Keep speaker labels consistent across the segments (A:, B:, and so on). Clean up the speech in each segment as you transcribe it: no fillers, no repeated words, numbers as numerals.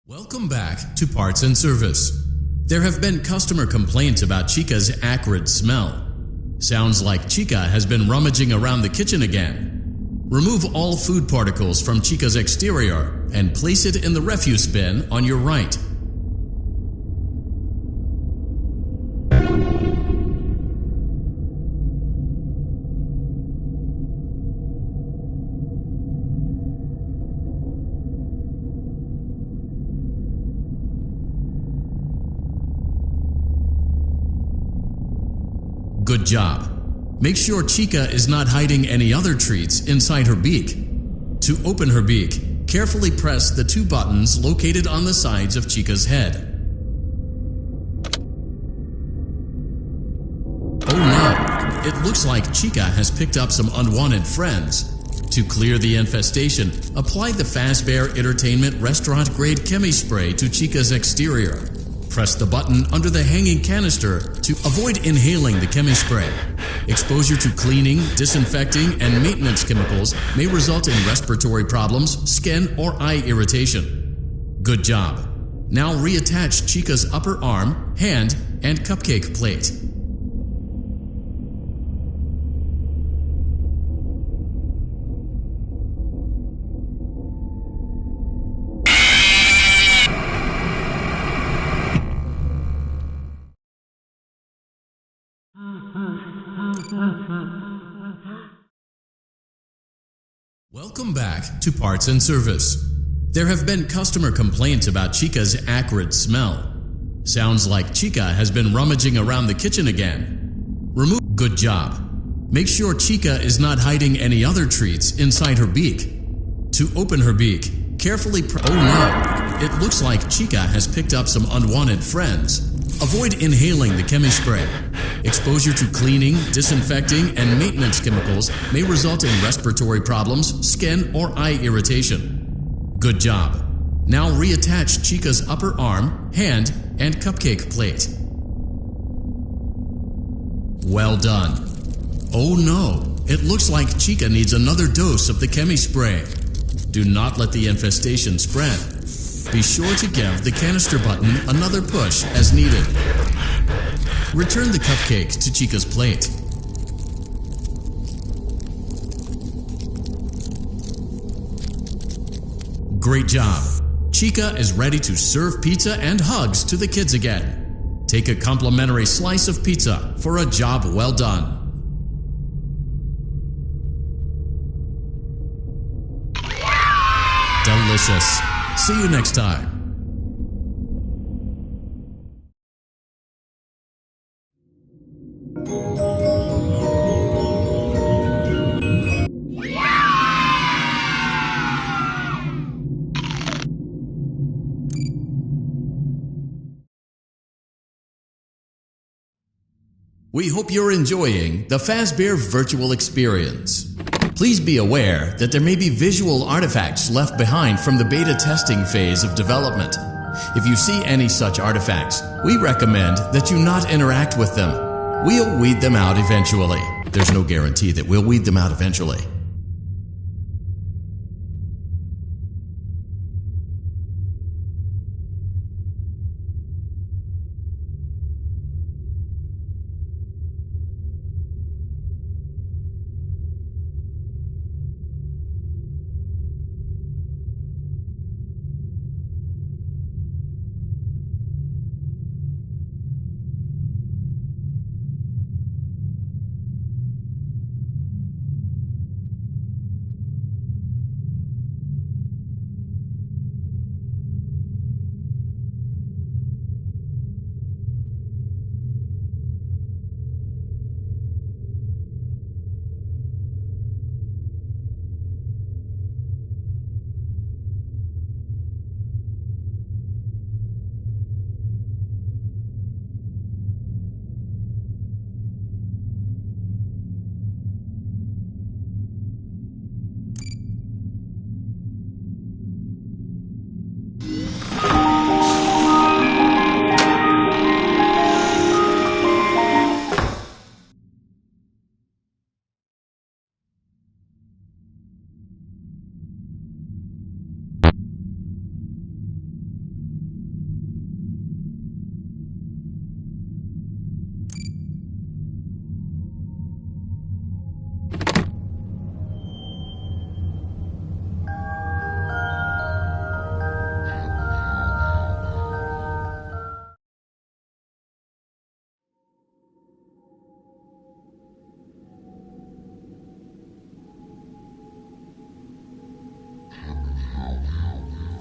A: Welcome back to Parts and Service. There have been customer complaints about Chica's acrid smell. Sounds like Chica has been rummaging around the kitchen again. Remove all food particles from Chica's exterior and place it in the refuse bin on your right. Good job. Make sure Chica is not hiding any other treats inside her beak. To open her beak, carefully press the two buttons located on the sides of Chica's head. Oh no! It looks like Chica has picked up some unwanted friends. To clear the infestation, apply the Fazbear Entertainment restaurant-grade chemi spray to Chica's exterior. Press the button under the hanging canister to avoid inhaling the chemi spray. Exposure to cleaning, disinfecting, and maintenance chemicals may result in respiratory problems, skin, or eye irritation. Good job. Now reattach Chica's upper arm, hand, and cupcake plate. Welcome back to Parts and Service. There have been customer complaints about Chica's acrid smell. Sounds like Chica has been rummaging around the kitchen again. Remove. Good job. Make sure Chica is not hiding any other treats inside her beak. To open her beak, carefully oh no! It looks like Chica has picked up some unwanted friends. Avoid inhaling the chemi spray. Exposure to cleaning, disinfecting, and maintenance chemicals may result in respiratory problems, skin, or eye irritation. Good job. Now reattach Chica's upper arm, hand, and cupcake plate. Well done. Oh no, it looks like Chica needs another dose of the chemi spray. Do not let the infestation spread. Be sure to give the canister button another push as needed. Return the cupcake to Chica's plate. Great job! Chica is ready to serve pizza and hugs to the kids again. Take a complimentary slice of pizza for a job well done. Delicious! See you next time. We hope you're enjoying the Fazbear virtual experience. Please be aware that there may be visual artifacts left behind from the beta testing phase of development. If you see any such artifacts, we recommend that you not interact with them. We'll weed them out eventually. There's no guarantee that we'll weed them out eventually.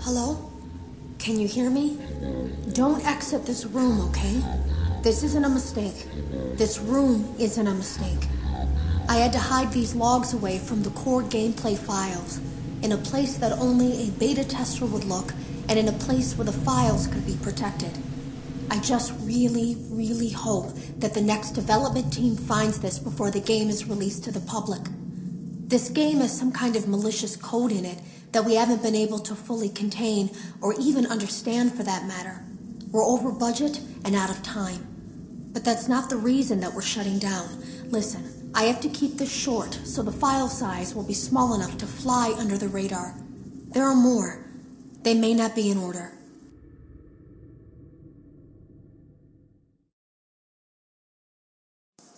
B: Hello? Can you hear me? Don't exit this room, okay? This isn't a mistake. This room isn't a mistake. I had to hide these logs away from the core gameplay files, in a place that only a beta tester would look, and in a place where the files could be protected. I just really hope that the next development team finds this before the game is released to the public. This game has some kind of malicious code in it that we haven't been able to fully contain or even understand for that matter. We're over budget and out of time. But that's not the reason that we're shutting down. Listen, I have to keep this short so the file size will be small enough to fly under the radar. There are more. They may not be in order.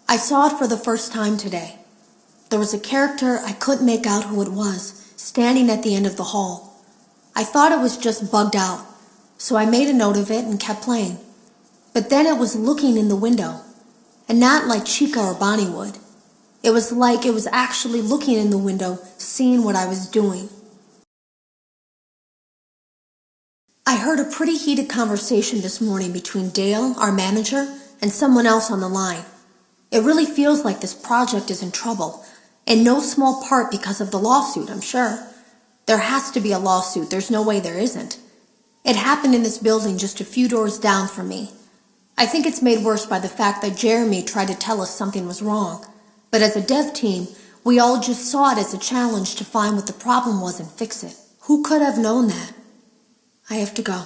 B: I saw it for the first time today. There was a character I couldn't make out who it was, standing at the end of the hall. I thought it was just bugged out, so I made a note of it and kept playing. But then it was looking in the window, and not like Chica or Bonnie would. It was like it was actually looking in the window, seeing what I was doing. I heard a pretty heated conversation this morning between Dale, our manager, and someone else on the line. It really feels like this project is in trouble, in no small part because of the lawsuit, I'm sure. There has to be a lawsuit. There's no way there isn't. It happened in this building just a few doors down from me. I think it's made worse by the fact that Jeremy tried to tell us something was wrong. But as a dev team, we all just saw it as a challenge to find what the problem was and fix it. Who could have known that? I have to go.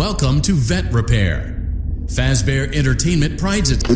A: Welcome to Vet Repair. Fazbear Entertainment prides itself.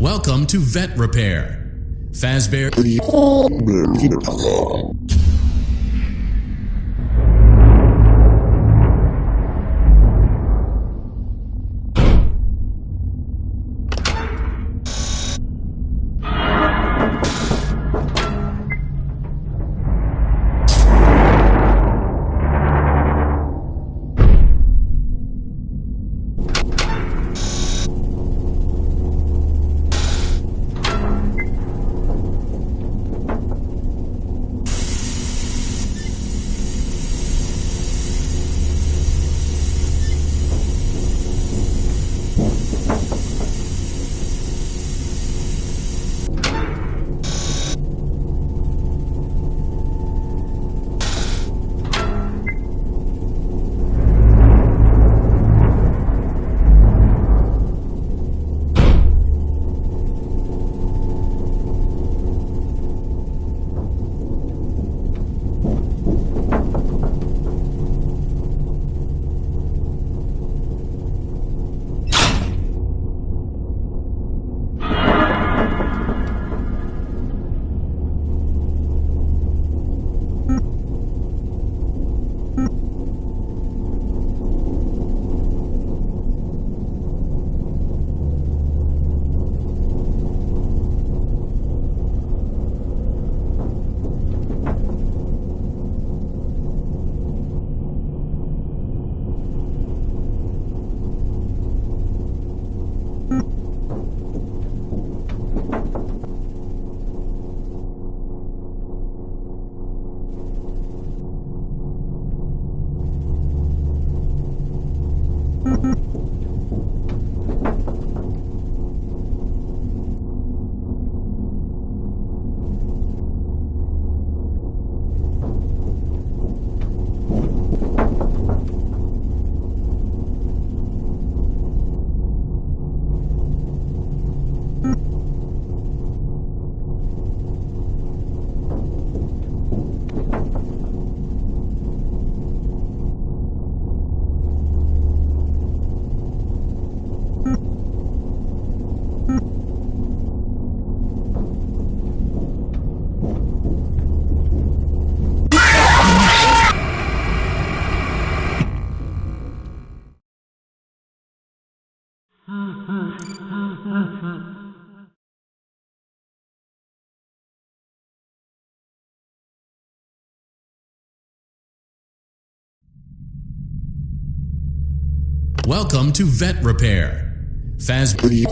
A: Welcome to Vet Repair. Fazbear. Welcome to Vet Repair. Fazbear.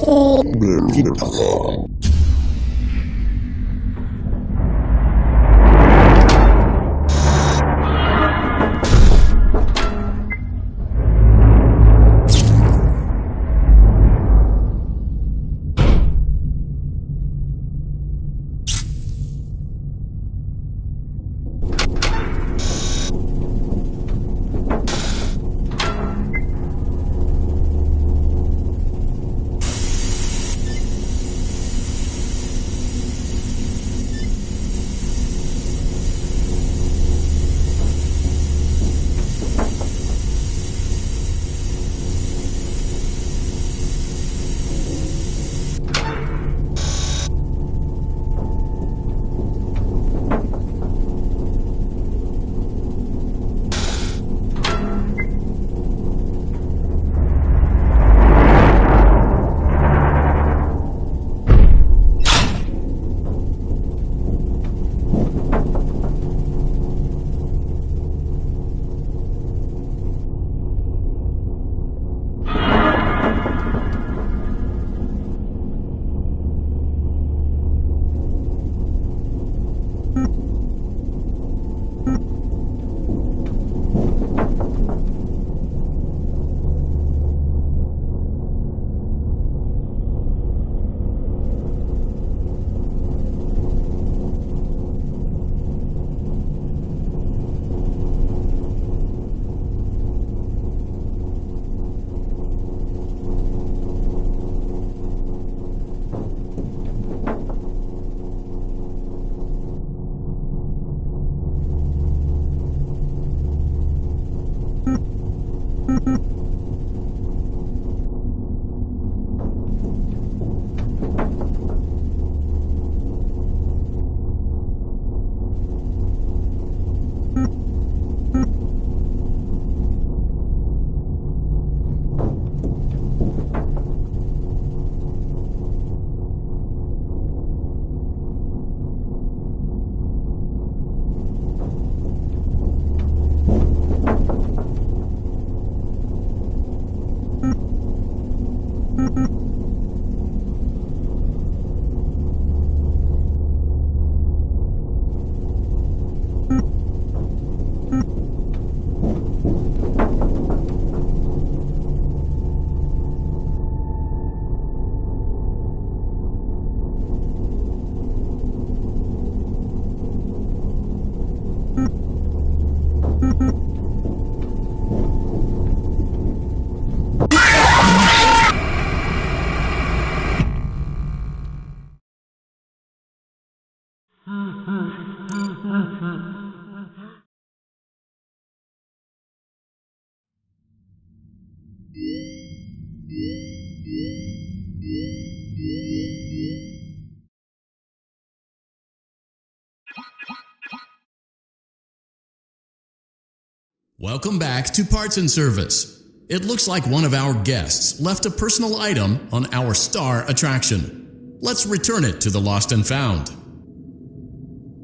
A: Welcome back to Parts and Service. It looks like one of our guests left a personal item on our star attraction. Let's return it to the Lost and Found.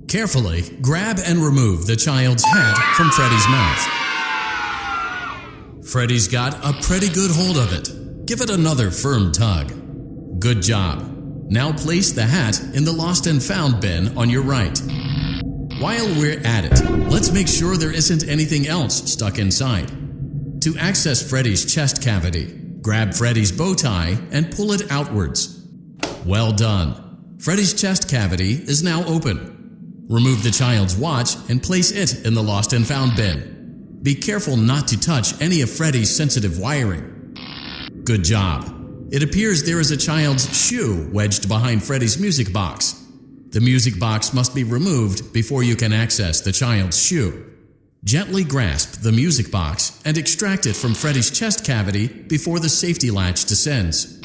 A: Carefully grab and remove the child's hat from Freddy's mouth. Freddy's got a pretty good hold of it. Give it another firm tug. Good job. Now place the hat in the Lost and Found bin on your right. While we're at it, let's make sure there isn't anything else stuck inside. To access Freddy's chest cavity, grab Freddy's bow tie and pull it outwards. Well done. Freddy's chest cavity is now open. Remove the child's watch and place it in the Lost and Found bin. Be careful not to touch any of Freddy's sensitive wiring. Good job. It appears there is a child's shoe wedged behind Freddy's music box. The music box must be removed before you can access the child's shoe. Gently grasp the music box and extract it from Freddy's chest cavity before the safety latch descends.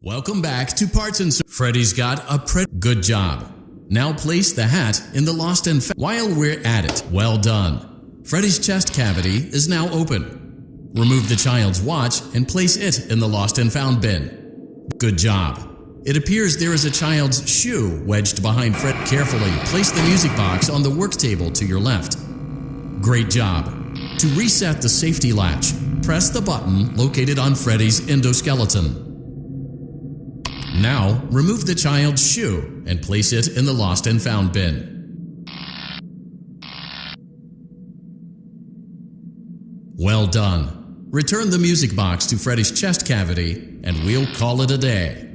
A: Welcome back to Parts and Service. Freddy's got a good job. Now place the hat in the Lost and Found. While we're at it, well done. Freddy's chest cavity is now open. Remove the child's watch and place it in the Lost and Found bin. Good job. It appears there is a child's shoe wedged behind Fred. Carefully place the music box on the work table to your left. Great job. To reset the safety latch, press the button located on Freddy's endoskeleton. Now, remove the child's shoe and place it in the Lost and Found bin. Well done. Return the music box to Freddy's chest cavity and we'll call it a day.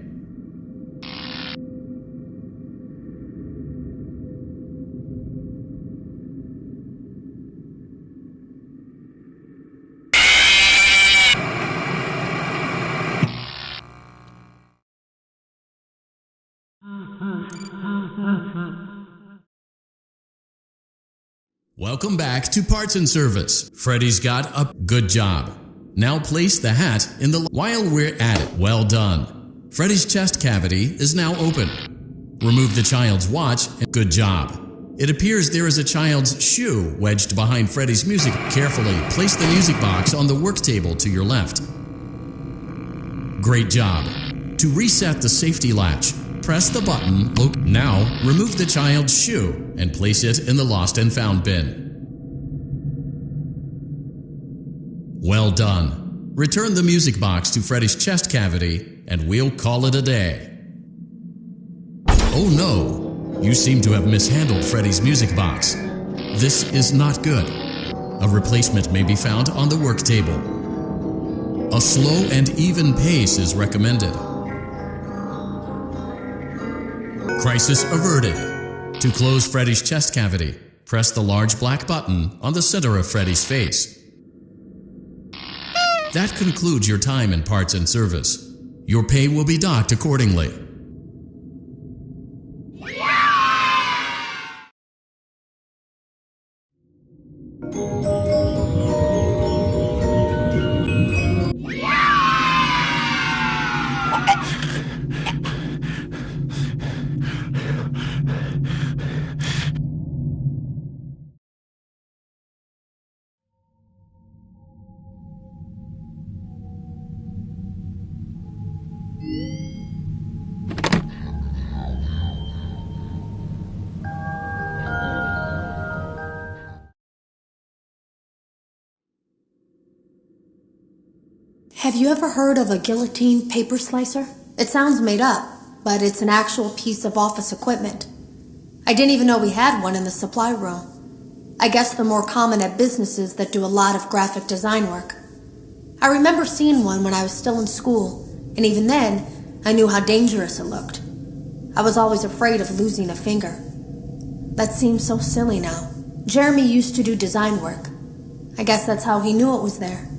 A: Welcome back to Parts and Service. Freddy's got a good job. Now place the hat in the... While we're at it, well done. Freddy's chest cavity is now open. Remove the child's watch and good job. It appears there is a child's shoe wedged behind Freddy's music. Carefully place the music box on the work table to your left. Great job. To reset the safety latch, press the button. Now, remove the child's shoe and place it in the Lost and Found bin. Well done. Return the music box to Freddy's chest cavity and we'll call it a day. Oh no! You seem to have mishandled Freddy's music box. This is not good. A replacement may be found on the work table. A slow and even pace is recommended. Crisis averted. To close Freddy's chest cavity, press the large black button on the center of Freddy's face. That concludes your time in Parts and Service. Your pay will be docked accordingly.
B: Have you ever heard of a guillotine paper slicer? It sounds made up, but it's an actual piece of office equipment. I didn't even know we had one in the supply room. I guess they're more common at businesses that do a lot of graphic design work. I remember seeing one when I was still in school, and even then, I knew how dangerous it looked. I was always afraid of losing a finger. That seems so silly now. Jeremy used to do design work. I guess that's how he knew it was there.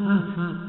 C: Mm-hmm.